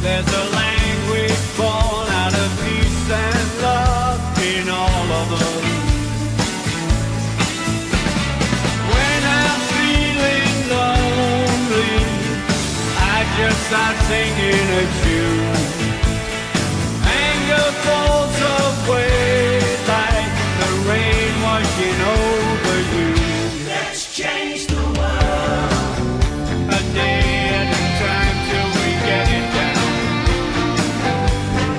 There's a language born out of peace and love in all of us. When I'm feeling lonely, I just start singing a tune. Anger falls away like the rain washing over you. Let's change the world. A day at a time till we get it down.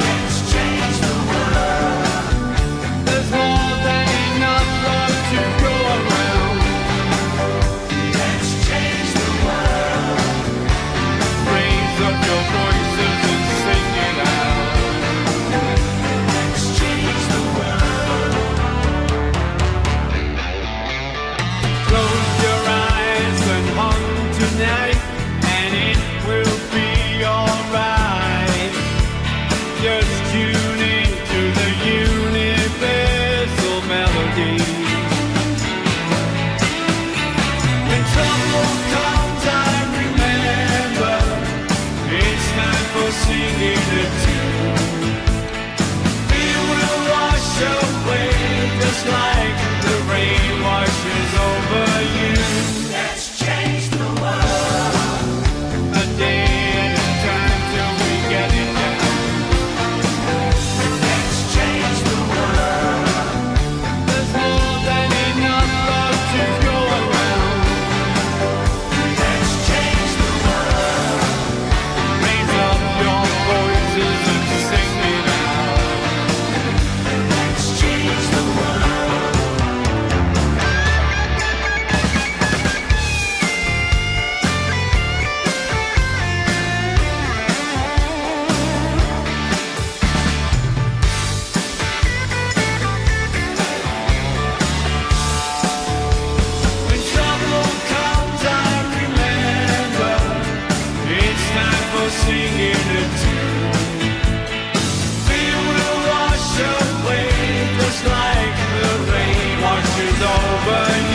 Let's change the world. There's more than enough love to go around. Let's change the world. Raise up your voices and sing it out. Let's change the world. Close your eyes and hum tonight, and it will be alright. Just tune into the universal melody. When trouble comes, I remember it's time for singing a tune. Fear will wash away just like the rain washes over you. Let's change the world. A day at a time till we get it down. Let's change the world. There's more than enough love to go around. Let's change the world. Raise up your voices and sing it out. Let's change the world. When trouble comes, I remember it's time for singing a tune. Fear will wash away just like the rain washes over you.